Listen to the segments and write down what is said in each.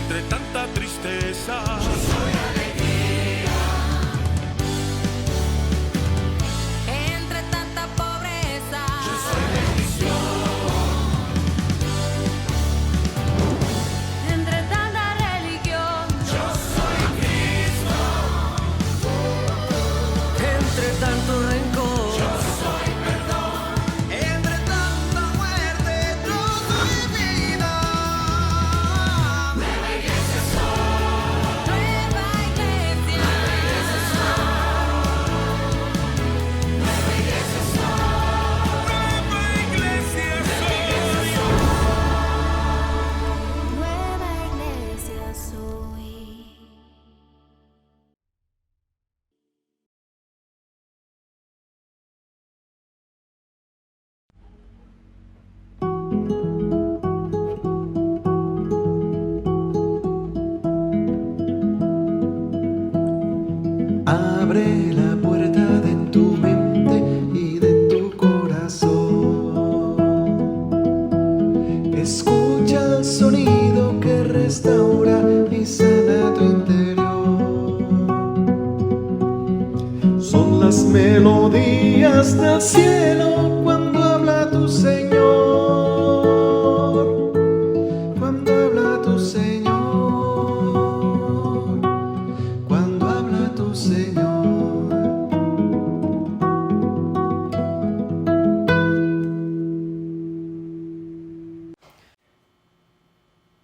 entre tanta tristeza. Yo soy alegría. Entre tanta pobreza. Yo soy bendición. Entre tanta religión. Yo soy Cristo. Entre tanto rencor, Yo soy perdón. entre tanta muerte, yo soy vida. Nueva iglesia soy. Nueva iglesia. Nueva iglesia soy. Nueva iglesia soy. Abre la puerta de tu mente y de tu corazón. Escucha el sonido que restaura y sana tu interior. Son las melodías del cielo cuando habla tu Señor. Cuando habla tu Señor. Cuando habla tu Señor.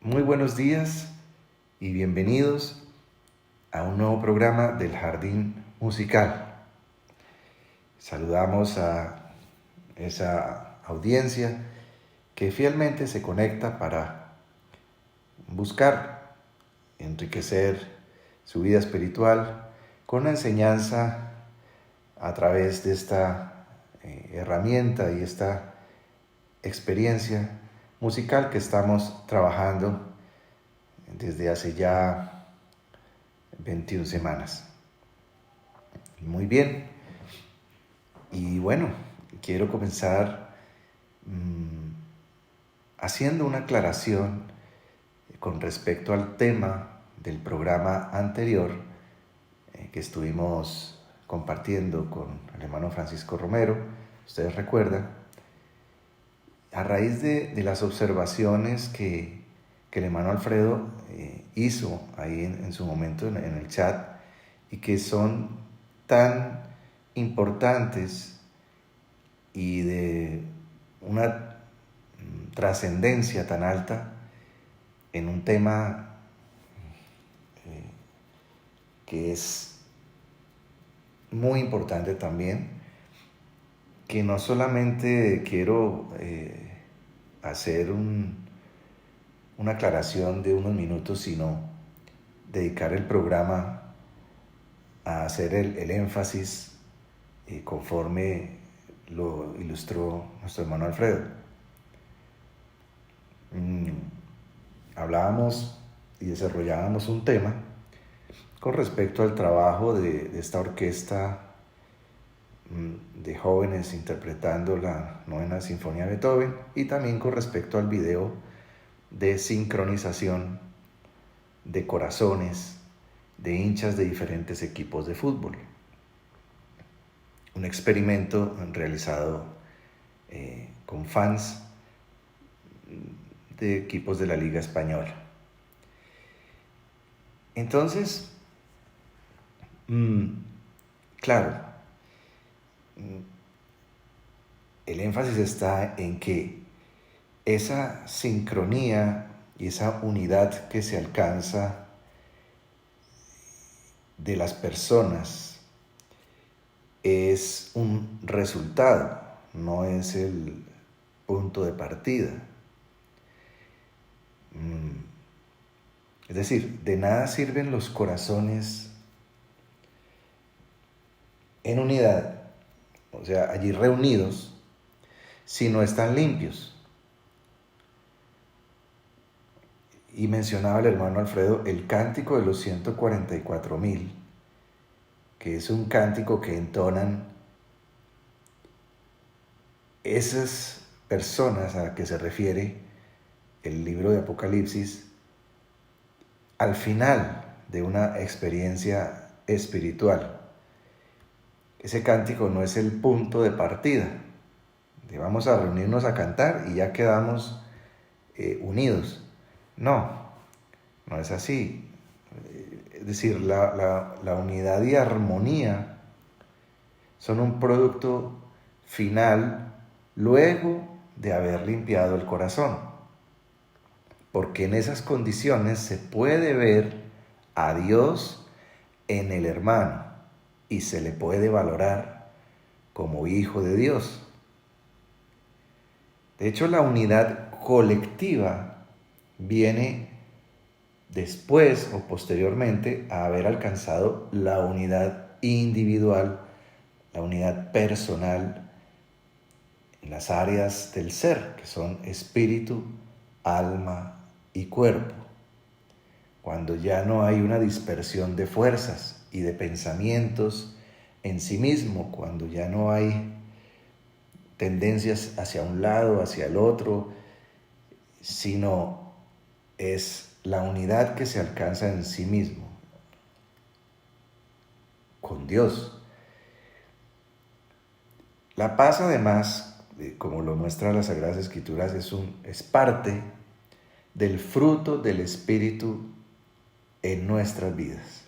Muy buenos días y bienvenidos a un nuevo programa del Jardín Musical. Saludamos a esa audiencia que fielmente se conecta para buscar enriquecer su vida espiritual con la enseñanza a través de esta herramienta y esta experiencia musical que estamos trabajando desde hace ya 21 semanas. Muy bien. Y bueno, quiero comenzar haciendo una aclaración con respecto al tema del programa anterior que estuvimos compartiendo con el hermano Francisco Romero. Ustedes recuerdan, a raíz de las observaciones que el hermano Alfredo hizo ahí en su momento en el chat y que son tan importantes y de una trascendencia tan alta en un tema que es muy importante también, que no solamente quiero hacer una aclaración de unos minutos, sino dedicar el programa a hacer el énfasis conforme lo ilustró nuestro hermano Alfredo. Hablábamos y desarrollábamos un tema con respecto al trabajo de esta orquesta de jóvenes interpretando la Novena Sinfonía de Beethoven, y también con respecto al video de sincronización de corazones de hinchas de diferentes equipos de fútbol. Un experimento realizado con fans de equipos de la Liga Española. Entonces, claro, el énfasis está en que esa sincronía y esa unidad que se alcanza de las personas es un resultado, no es el punto de partida. Es decir, de nada sirven los corazones en unidad, o sea, allí reunidos, si no están limpios. Y mencionaba el hermano Alfredo el cántico de los 144,000, que es un cántico que entonan esas personas a las que se refiere el libro de Apocalipsis, al final de una experiencia espiritual. Ese cántico no es el punto de partida, de vamos a reunirnos a cantar y ya quedamos unidos. No, no es así. Es decir, la unidad y armonía son un producto final luego de haber limpiado el corazón. Porque en esas condiciones se puede ver a Dios en el hermano y se le puede valorar como hijo de Dios. De hecho, la unidad colectiva viene después o posteriormente a haber alcanzado la unidad individual, la unidad personal en las áreas del ser, que son espíritu, alma y cuerpo. Cuando ya no hay una dispersión de fuerzas y de pensamientos en sí mismo, cuando ya no hay tendencias hacia un lado, hacia el otro, sino es la unidad que se alcanza en sí mismo, con Dios. La paz, además, como lo muestran las Sagradas Escrituras, es parte del fruto del Espíritu en nuestras vidas.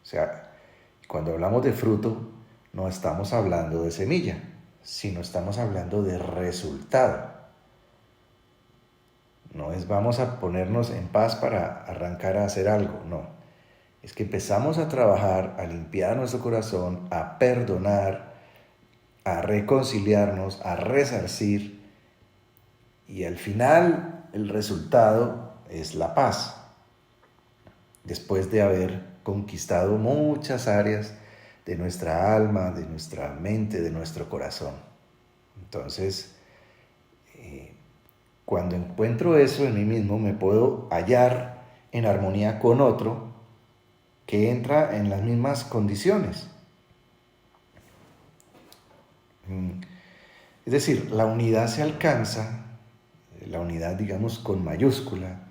O sea, cuando hablamos de fruto, no estamos hablando de semilla, sino estamos hablando de resultado. No es vamos a ponernos en paz para arrancar a hacer algo, no. Es que empezamos a trabajar, a limpiar nuestro corazón, a perdonar, a reconciliarnos, a resarcir, y al final el resultado es la paz. Después de haber conquistado muchas áreas de nuestra alma, de nuestra mente, de nuestro corazón. Entonces, cuando encuentro eso en mí mismo, me puedo hallar en armonía con otro que entra en las mismas condiciones. Es decir, la unidad se alcanza, la unidad digamos con mayúscula,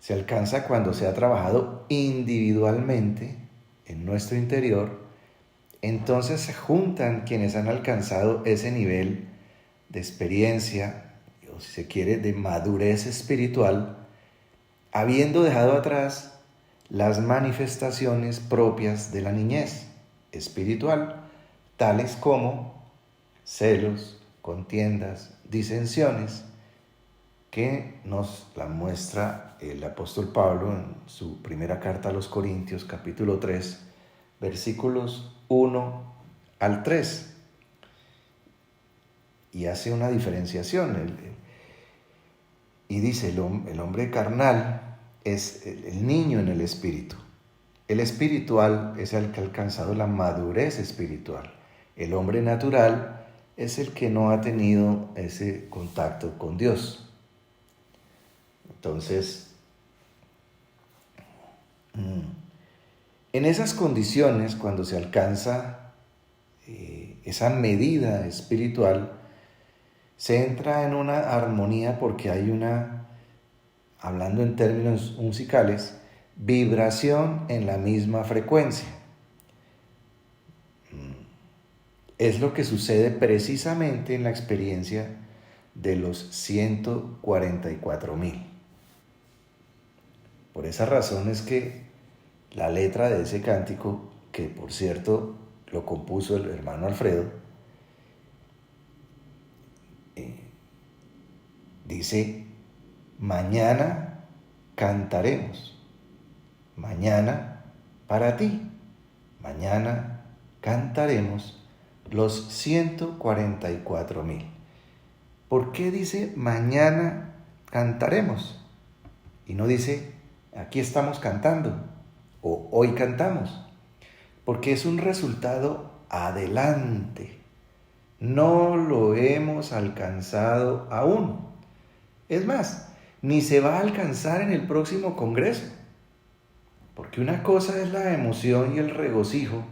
se alcanza cuando se ha trabajado individualmente en nuestro interior. Entonces se juntan quienes han alcanzado ese nivel de experiencia, o si se quiere, de madurez espiritual, habiendo dejado atrás las manifestaciones propias de la niñez espiritual, tales como celos, contiendas, disensiones, que nos la muestra el apóstol Pablo en su primera carta a los Corintios, capítulo 3, versículos 1 al 3. Y hace una diferenciación. Y dice, el hombre carnal es el niño en el espíritu. El espiritual es el que ha alcanzado la madurez espiritual. El hombre natural es el que no ha tenido ese contacto con Dios. Entonces, en esas condiciones, cuando se alcanza esa medida espiritual, se entra en una armonía porque hay una, hablando en términos musicales, vibración en la misma frecuencia. Es lo que sucede precisamente en la experiencia de los 144,000. Por esa razón es que la letra de ese cántico, que por cierto lo compuso el hermano Alfredo, dice, mañana cantaremos, mañana para ti, mañana cantaremos los 144,000. ¿Por qué dice mañana cantaremos? Y no dice aquí estamos cantando o hoy cantamos, porque es un resultado adelante. No lo hemos alcanzado aún. Es más, ni se va a alcanzar en el próximo congreso, porque una cosa es la emoción y el regocijo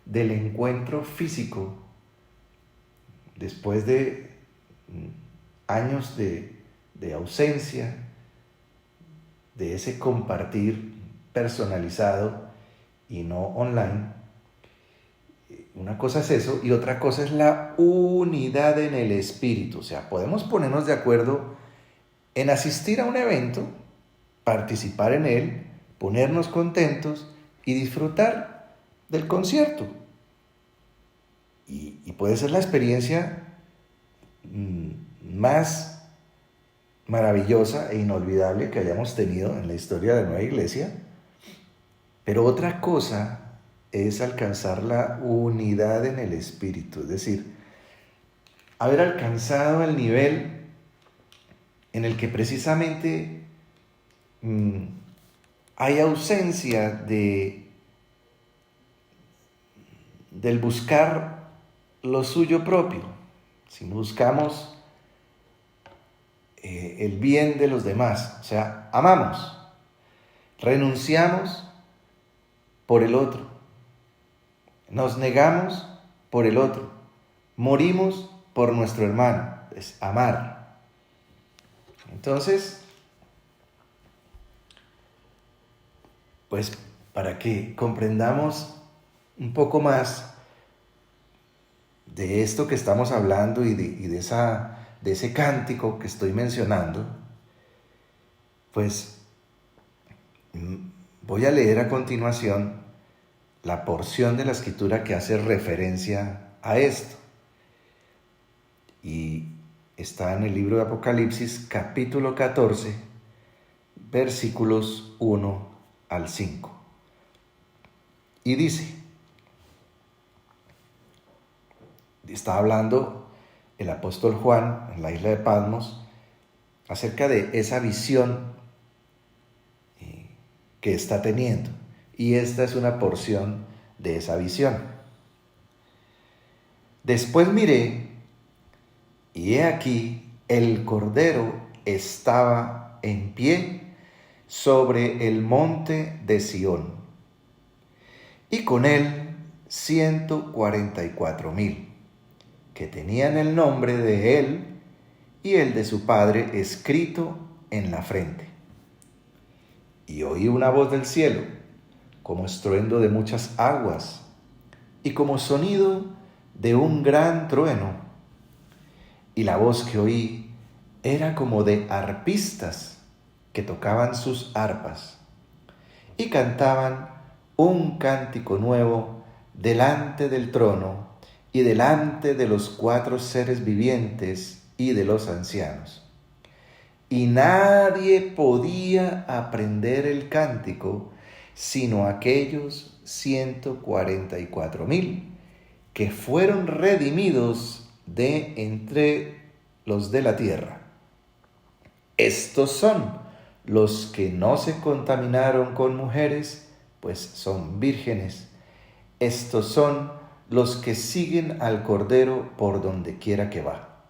del encuentro físico después de años de ausencia, de ese compartir personalizado y no online. Una cosa es eso y otra cosa es la unidad en el espíritu. O sea, podemos ponernos de acuerdo en asistir a un evento, participar en él, ponernos contentos y disfrutar del concierto. Y puede ser la experiencia más maravillosa e inolvidable que hayamos tenido en la historia de Nueva Iglesia. Pero otra cosa es alcanzar la unidad en el espíritu, es decir, haber alcanzado el nivel en el que precisamente hay ausencia del buscar lo suyo propio, sino buscamos el bien de los demás, o sea, amamos, renunciamos por el otro, nos negamos por el otro, morimos por nuestro hermano, es amar. Entonces, pues para que comprendamos un poco más de esto que estamos hablando y de ese cántico que estoy mencionando, pues voy a leer a continuación la porción de la Escritura que hace referencia a esto. Y está en el libro de Apocalipsis, capítulo 14, versículos 1 al 5. Y dice, está hablando el apóstol Juan en la isla de Patmos acerca de esa visión que está teniendo. Y esta es una porción de esa visión. Después miré, y he aquí, el Cordero estaba en pie sobre el monte de Sión, y con él 144,000, que tenían el nombre de él y el de su padre escrito en la frente. Y oí una voz del cielo, como estruendo de muchas aguas, y como sonido de un gran trueno. Y la voz que oí era como de arpistas que tocaban sus arpas, y cantaban un cántico nuevo delante del trono, y delante de los 4 seres vivientes y de los ancianos. Y nadie podía aprender el cántico, sino aquellos 144,000 que fueron redimidos de entre los de la tierra. Estos son los que no se contaminaron con mujeres, pues son vírgenes. Estos son los que siguen al Cordero por donde quiera que va.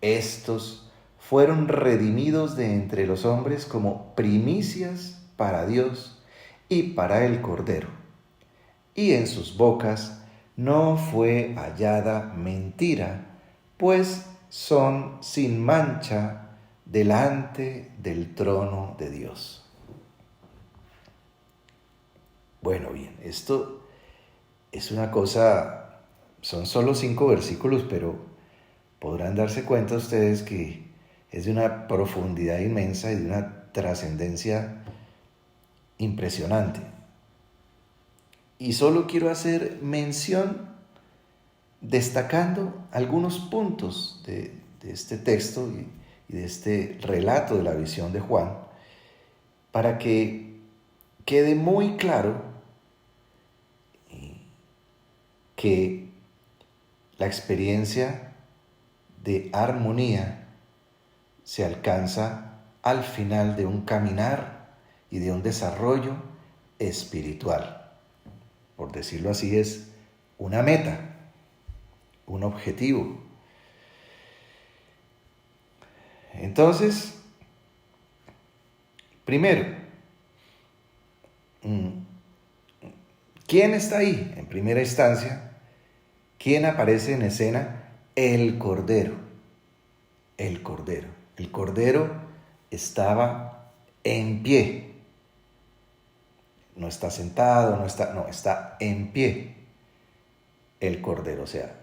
Estos fueron redimidos de entre los hombres como primicias para Dios y para el Cordero. Y en sus bocas no fue hallada mentira, pues son sin mancha delante del trono de Dios. Bueno, bien, esto es una cosa, son solo 5 versículos, pero podrán darse cuenta ustedes que es de una profundidad inmensa y de una trascendencia impresionante. Y solo quiero hacer mención destacando algunos puntos de este texto y de este relato de la visión de Juan, para que quede muy claro que la experiencia de armonía se alcanza al final de un caminar y de un desarrollo espiritual. Por decirlo así, es una meta, un objetivo. Entonces, primero, ¿quién está ahí? En primera instancia, ¿quién aparece en escena? El Cordero. El Cordero. El Cordero estaba en pie. no está sentado, no, está en pie el Cordero. O sea,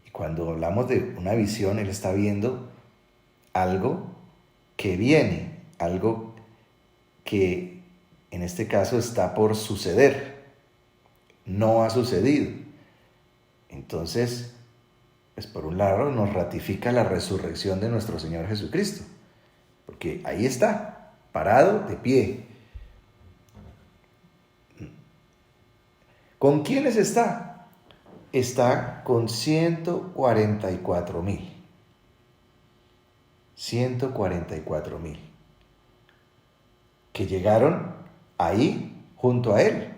y cuando hablamos de una visión, Él está viendo algo que viene, algo que en este caso está por suceder, no ha sucedido. Entonces, pues por un lado nos ratifica la resurrección de nuestro Señor Jesucristo, porque ahí está, parado de pie. ¿Con quiénes está? Está con 144,000. 144,000 que llegaron ahí junto a Él.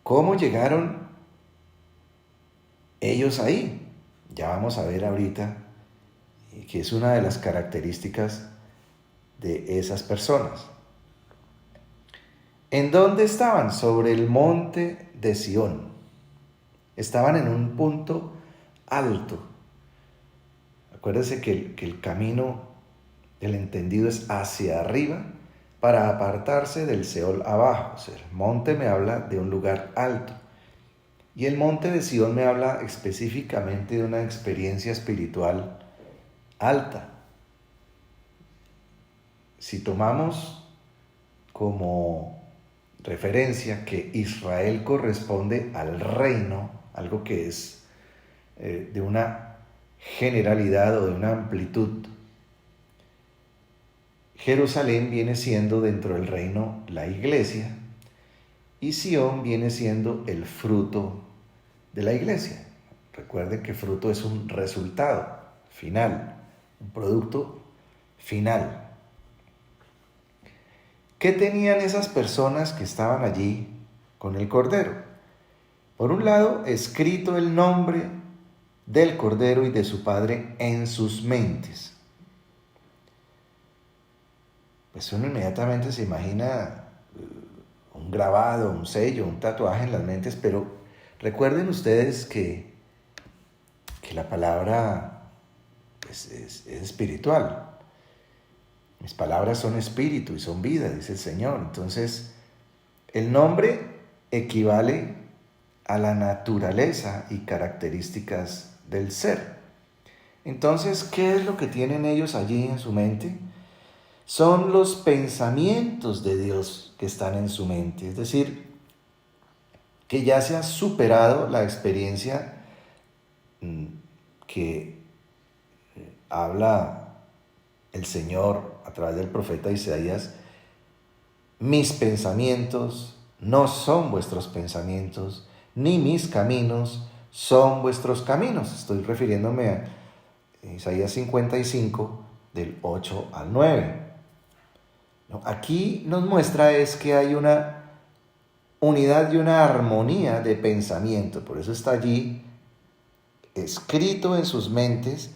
¿Cómo llegaron ellos ahí? Ya vamos a ver ahorita que es una de las características de esas personas. ¿En dónde estaban? Sobre el monte de Sión. Estaban en un punto alto. Acuérdense que el camino del entendido es hacia arriba para apartarse del Seol abajo. O sea, el monte me habla de un lugar alto. Y el monte de Sión me habla específicamente de una experiencia espiritual alta. Si tomamos como referencia que Israel corresponde al reino, algo que es de una generalidad o de una amplitud, Jerusalén viene siendo dentro del reino la iglesia y Sión viene siendo el fruto de la iglesia. Recuerden que fruto es un resultado final, un producto final. ¿Qué tenían esas personas que estaban allí con el Cordero? Por un lado, escrito el nombre del Cordero y de su Padre en sus mentes. Pues uno inmediatamente se imagina un grabado, un sello, un tatuaje en las mentes, pero recuerden ustedes que la palabra es espiritual. Mis palabras son espíritu y son vida, dice el Señor. Entonces, el nombre equivale a la naturaleza y características del ser. Entonces, ¿qué es lo que tienen ellos allí en su mente? Son los pensamientos de Dios que están en su mente. Es decir, que ya se ha superado la experiencia que habla el Señor a través del profeta Isaías. Mis pensamientos no son vuestros pensamientos, ni mis caminos son vuestros caminos. Estoy refiriéndome a Isaías 55, del 8 al 9. Aquí nos muestra es que hay una unidad y una armonía de pensamiento. Por eso está allí escrito en sus mentes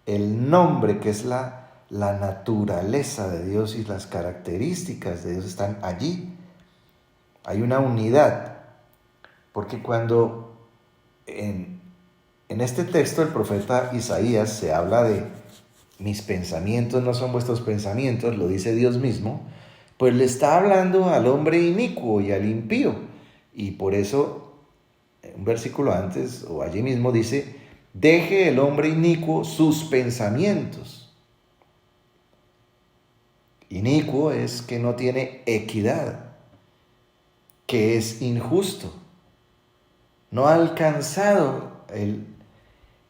el nombre, que es la naturaleza de Dios, y las características de Dios están allí. Hay una unidad, porque cuando en este texto el profeta Isaías se habla de mis pensamientos no son vuestros pensamientos, lo dice Dios mismo, pues le está hablando al hombre inicuo y al impío. Y por eso, un versículo antes o allí mismo dice, deje el hombre inicuo sus pensamientos. Inicuo es que no tiene equidad, que es injusto, no ha alcanzado el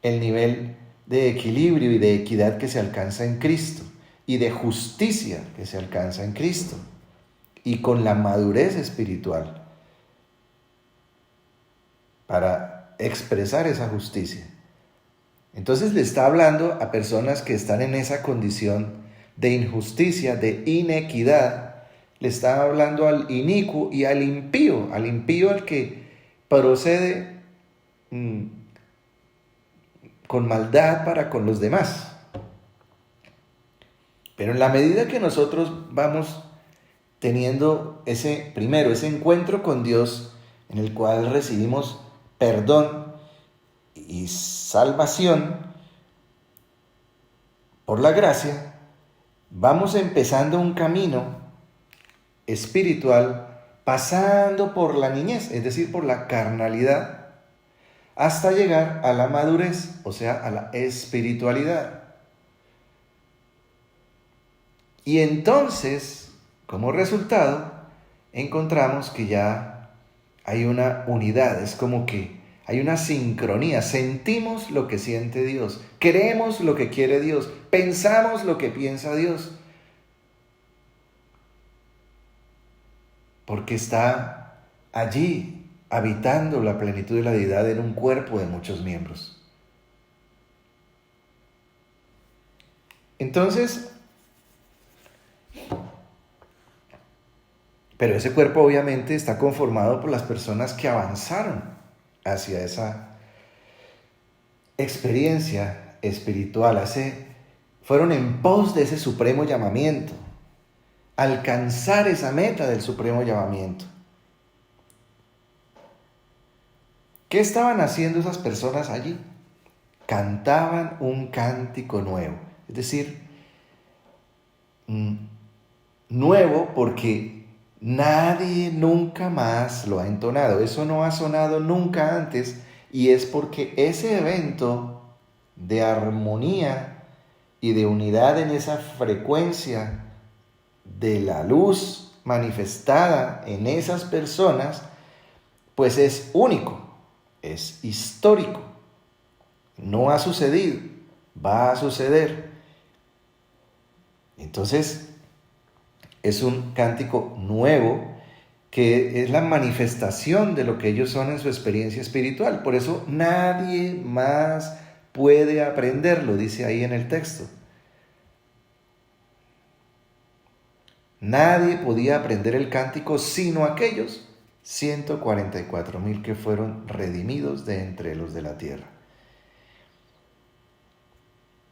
nivel de equilibrio y de equidad que se alcanza en Cristo, y de justicia que se alcanza en Cristo, y con la madurez espiritual para expresar esa justicia. Entonces le está hablando a personas que están en esa condición de injusticia, de inequidad. Le está hablando al inicuo y al impío al que procede con maldad para con los demás. Pero en la medida que nosotros vamos teniendo ese encuentro con Dios, en el cual recibimos perdón y salvación por la gracia, vamos empezando un camino espiritual pasando por la niñez, es decir, por la carnalidad, hasta llegar a la madurez, o sea, a la espiritualidad. Y entonces, como resultado, encontramos que ya hay una unidad, es como que hay una sincronía, sentimos lo que siente Dios, queremos lo que quiere Dios, pensamos lo que piensa Dios, porque está allí habitando la plenitud de la deidad en un cuerpo de muchos miembros. Entonces, pero ese cuerpo obviamente está conformado por las personas que avanzaron hacia esa experiencia espiritual, fueron en pos de ese supremo llamamiento, alcanzar esa meta del supremo llamamiento. ¿Qué estaban haciendo esas personas allí? Cantaban un cántico nuevo, es decir, nuevo porque nadie nunca más lo ha entonado, eso no ha sonado nunca antes, y es porque ese evento de armonía y de unidad en esa frecuencia de la luz manifestada en esas personas, pues es único, es histórico, no ha sucedido, va a suceder. Entonces, es un cántico nuevo que es la manifestación de lo que ellos son en su experiencia espiritual. Por eso nadie más puede aprenderlo, dice ahí en el texto. Nadie podía aprender el cántico sino aquellos 144,000 que fueron redimidos de entre los de la tierra.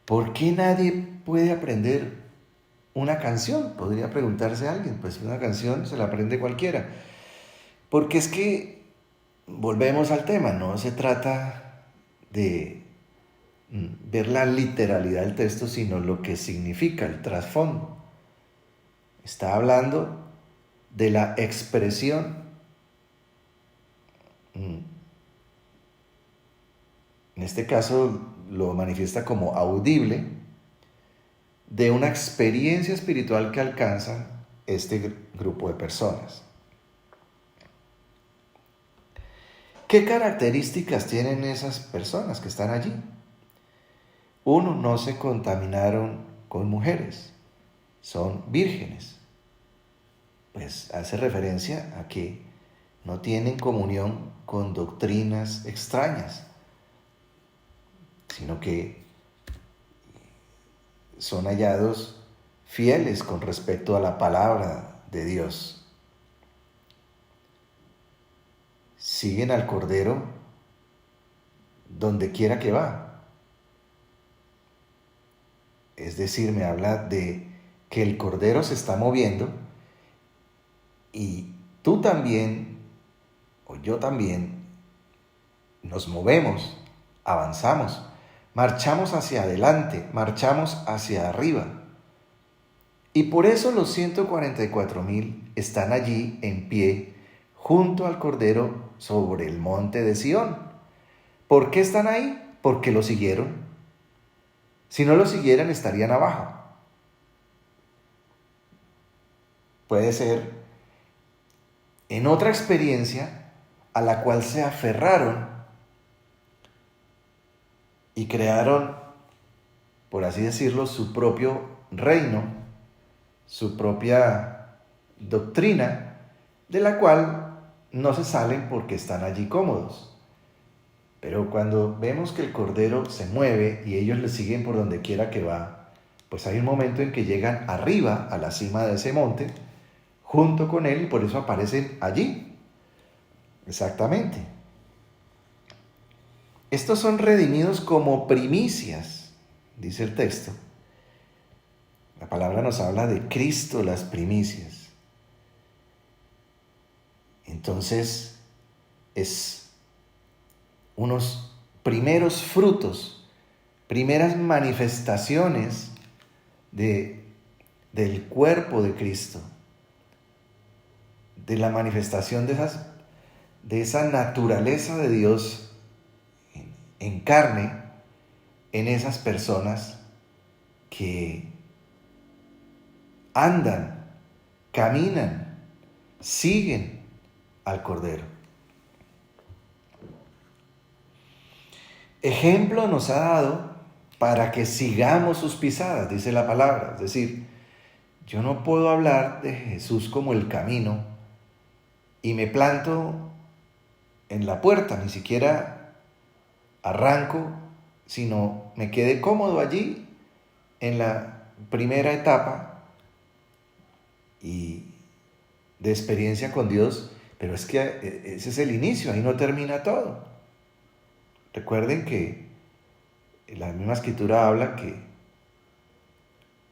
¿Por qué nadie puede aprender una canción? Podría preguntarse alguien, pues una canción se la aprende cualquiera. Porque es que, volvemos al tema, no se trata de ver la literalidad del texto, sino lo que significa, el trasfondo. Está hablando de la expresión, en este caso lo manifiesta como audible, de una experiencia espiritual que alcanza este grupo de personas. ¿Qué características tienen esas personas que están allí? Uno, no se contaminaron con mujeres, son vírgenes. Pues hace referencia a que no tienen comunión con doctrinas extrañas, sino que son hallados fieles con respecto a la palabra de Dios. Siguen al Cordero donde quiera que va. Es decir, me habla de que el Cordero se está moviendo y tú también, o yo también, nos movemos, avanzamos. Marchamos hacia adelante, marchamos hacia arriba. Y por eso los 144,000 están allí en pie, junto al Cordero sobre el monte de Sión. ¿Por qué están ahí? Porque lo siguieron. Si no lo siguieran, estarían abajo. Puede ser en otra experiencia a la cual se aferraron y crearon, por así decirlo, su propio reino, su propia doctrina, de la cual no se salen porque están allí cómodos. Pero cuando vemos que el Cordero se mueve y ellos le siguen por donde quiera que va, pues hay un momento en que llegan arriba, a la cima de ese monte, junto con él, y por eso aparecen allí. Exactamente. Estos son redimidos como primicias, dice el texto. La palabra nos habla de Cristo, las primicias. Entonces, es unos primeros frutos, primeras manifestaciones de del cuerpo de Cristo, de la manifestación de esa naturaleza de Dios en carne en esas personas que andan, caminan, siguen al Cordero. Ejemplo nos ha dado para que sigamos sus pisadas, dice la palabra. Es decir, yo no puedo hablar de Jesús como el camino y me planto en la puerta, ni siquiera arranco, sino me quedé cómodo allí en la primera etapa y de experiencia con Dios, pero es que ese es el inicio, ahí no termina todo. Recuerden que la misma escritura habla que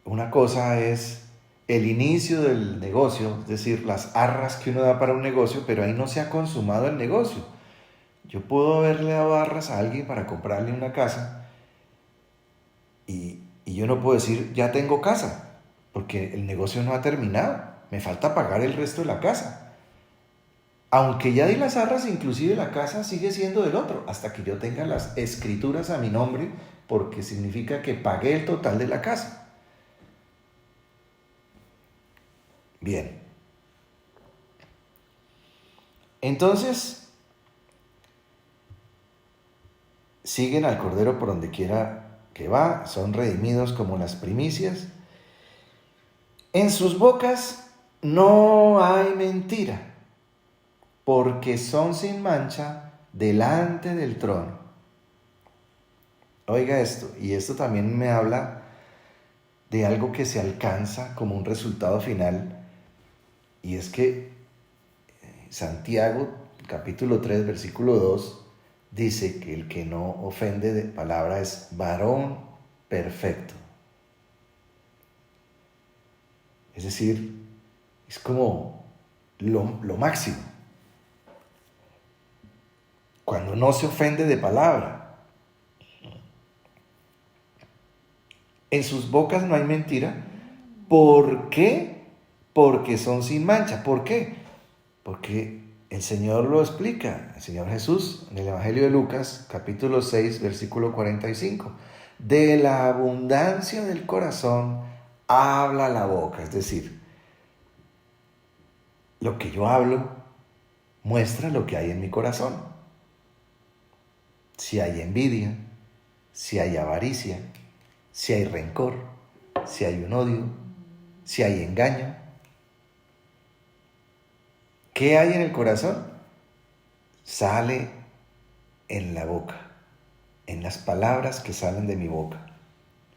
una cosa es el inicio del negocio, es decir, las arras que uno da para un negocio, pero ahí no se ha consumado el negocio. Yo puedo haberle dado arras a alguien para comprarle una casa y yo no puedo decir, ya tengo casa, porque el negocio no ha terminado, me falta pagar el resto de la casa. Aunque ya di las arras, inclusive la casa sigue siendo del otro, hasta que yo tenga las escrituras a mi nombre, porque significa que pagué el total de la casa. Bien. Entonces, siguen al Cordero por donde quiera que va, son redimidos como las primicias. En sus bocas no hay mentira, porque son sin mancha delante del trono. Oiga esto, y esto también me habla de algo que se alcanza como un resultado final, y es que Santiago, capítulo 3, versículo 2, dice que el que no ofende de palabra es varón perfecto. Es decir, es como lo máximo. Cuando no se ofende de palabra. En sus bocas no hay mentira. ¿Por qué? Porque son sin mancha. ¿Por qué? Porque el Señor lo explica, el Señor Jesús, en el Evangelio de Lucas, capítulo 6, versículo 45. De la abundancia del corazón habla la boca. Es decir, lo que yo hablo muestra lo que hay en mi corazón. Si hay envidia, si hay avaricia, si hay rencor, si hay un odio, si hay engaño. ¿Qué hay en el corazón? Sale en la boca, en las palabras que salen de mi boca.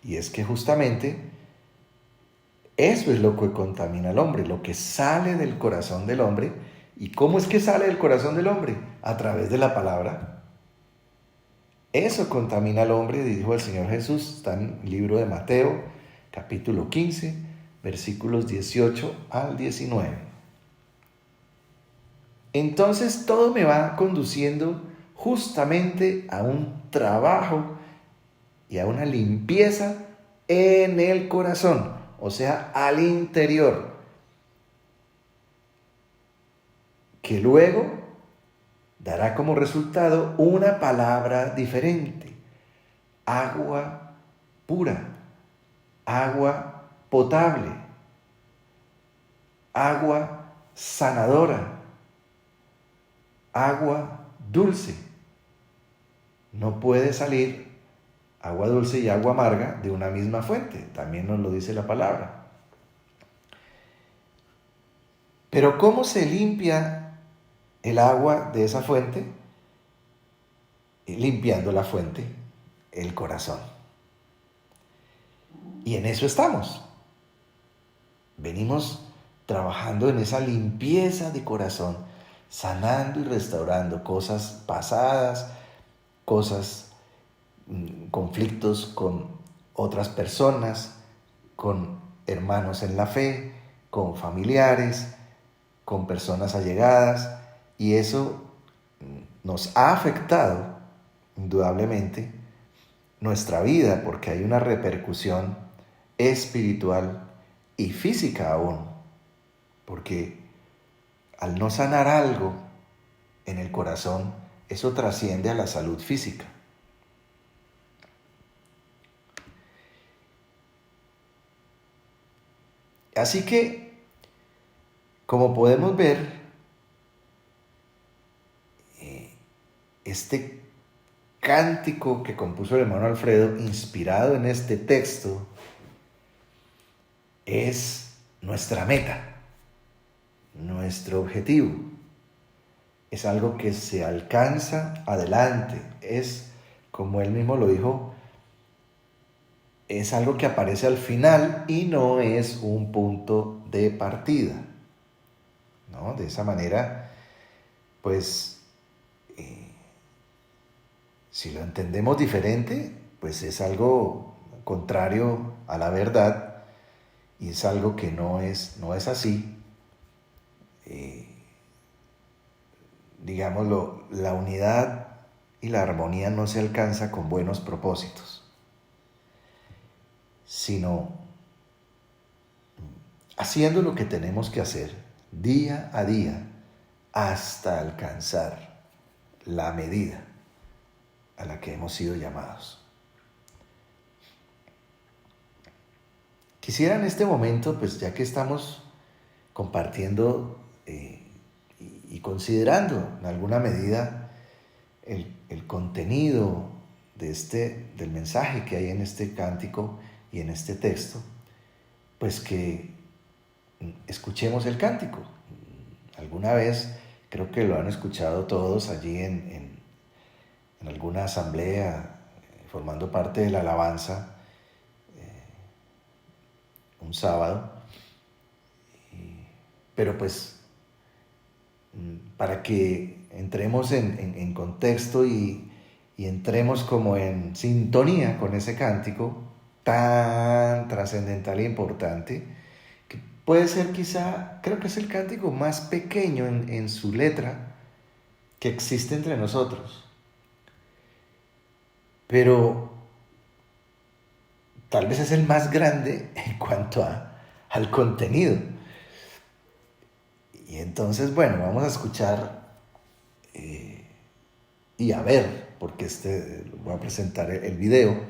Y es que justamente eso es lo que contamina al hombre, lo que sale del corazón del hombre. ¿Y cómo es que sale del corazón del hombre? A través de la palabra. Eso contamina al hombre, dijo el Señor Jesús. Está en el libro de Mateo, capítulo 15, versículos 18 al 19. Entonces todo me va conduciendo justamente a un trabajo y a una limpieza en el corazón, o sea, al interior, que luego dará como resultado una palabra diferente, agua pura, agua potable, agua sanadora, agua dulce. No puede salir agua dulce y agua amarga de una misma fuente, también nos lo dice la palabra. Pero ¿cómo se limpia el agua de esa fuente? Limpiando la fuente, el corazón. Y en eso estamos. Venimos trabajando en esa limpieza de corazón, sanando y restaurando cosas pasadas, conflictos con otras personas, con hermanos en la fe, con familiares, con personas allegadas, y eso nos ha afectado indudablemente nuestra vida, porque hay una repercusión espiritual y física aún, porque al no sanar algo en el corazón, eso trasciende a la salud física. Así que, como podemos ver, este cántico que compuso el hermano Alfredo, inspirado en este texto, es nuestra meta, nuestro objetivo. Es algo que se alcanza adelante. Es, como él mismo lo dijo, es algo que aparece al final y no es un punto de partida, ¿no? De esa manera, pues, si lo entendemos diferente, pues es algo contrario a la verdad y es algo que no es así. Digámoslo, la unidad y la armonía no se alcanza con buenos propósitos, sino haciendo lo que tenemos que hacer día a día hasta alcanzar la medida a la que hemos sido llamados. Quisiera en este momento, pues ya que estamos compartiendo y considerando en alguna medida el contenido del mensaje que hay en este cántico y en este texto, pues que escuchemos el cántico. Alguna vez creo que lo han escuchado todos allí en alguna asamblea, formando parte de la alabanza, un sábado, pero pues para que entremos en contexto y entremos como en sintonía con ese cántico tan trascendental e importante, que puede ser quizá, creo que es el cántico más pequeño en su letra que existe entre nosotros, pero tal vez es el más grande en cuanto al contenido. Y entonces, bueno, vamos a escuchar y a ver, porque voy a presentar el video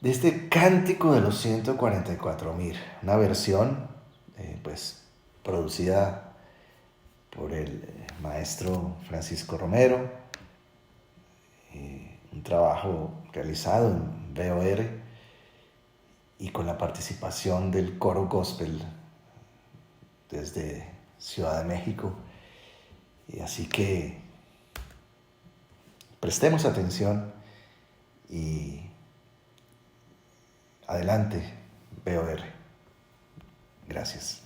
de este cántico de los 144.000, una versión pues producida por el maestro Francisco Romero, un trabajo realizado en BOR y con la participación del coro gospel desde Ciudad de México. Y así que prestemos atención y adelante, BOR. Gracias.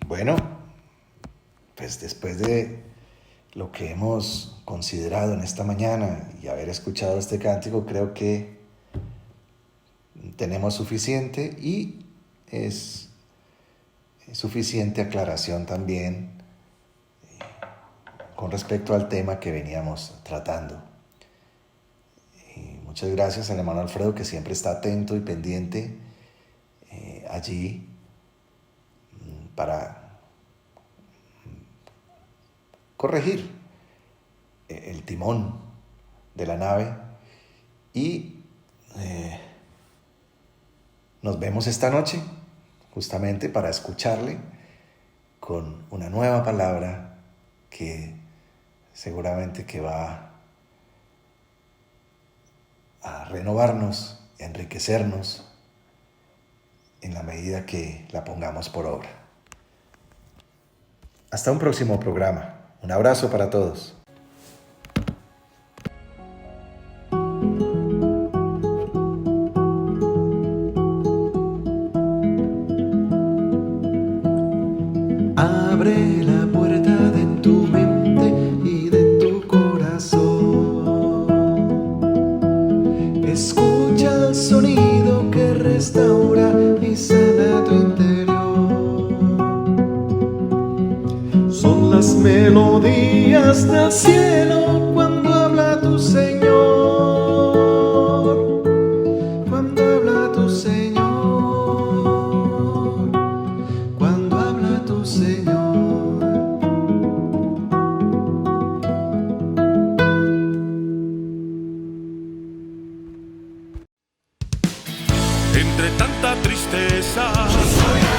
Bueno, pues después de lo que hemos considerado en esta mañana y haber escuchado este cántico, creo que tenemos suficiente y es suficiente aclaración también con respecto al tema que veníamos tratando. Y muchas gracias al hermano Alfredo, que siempre está atento y pendiente allí para corregir el timón de la nave. Y nos vemos esta noche justamente para escucharle con una nueva palabra que seguramente que va a renovarnos, a enriquecernos en la medida que la pongamos por obra. Hasta un próximo programa. Un abrazo para todos. Abre la puerta de tu mente y de tu corazón. Escucha el sonido que restaura y sana tu interior. Son las melodías del cielo cuando habla tu Señor. Cuando habla tu Señor. Cuando habla tu Señor. Entre tanta tristeza, Yo soy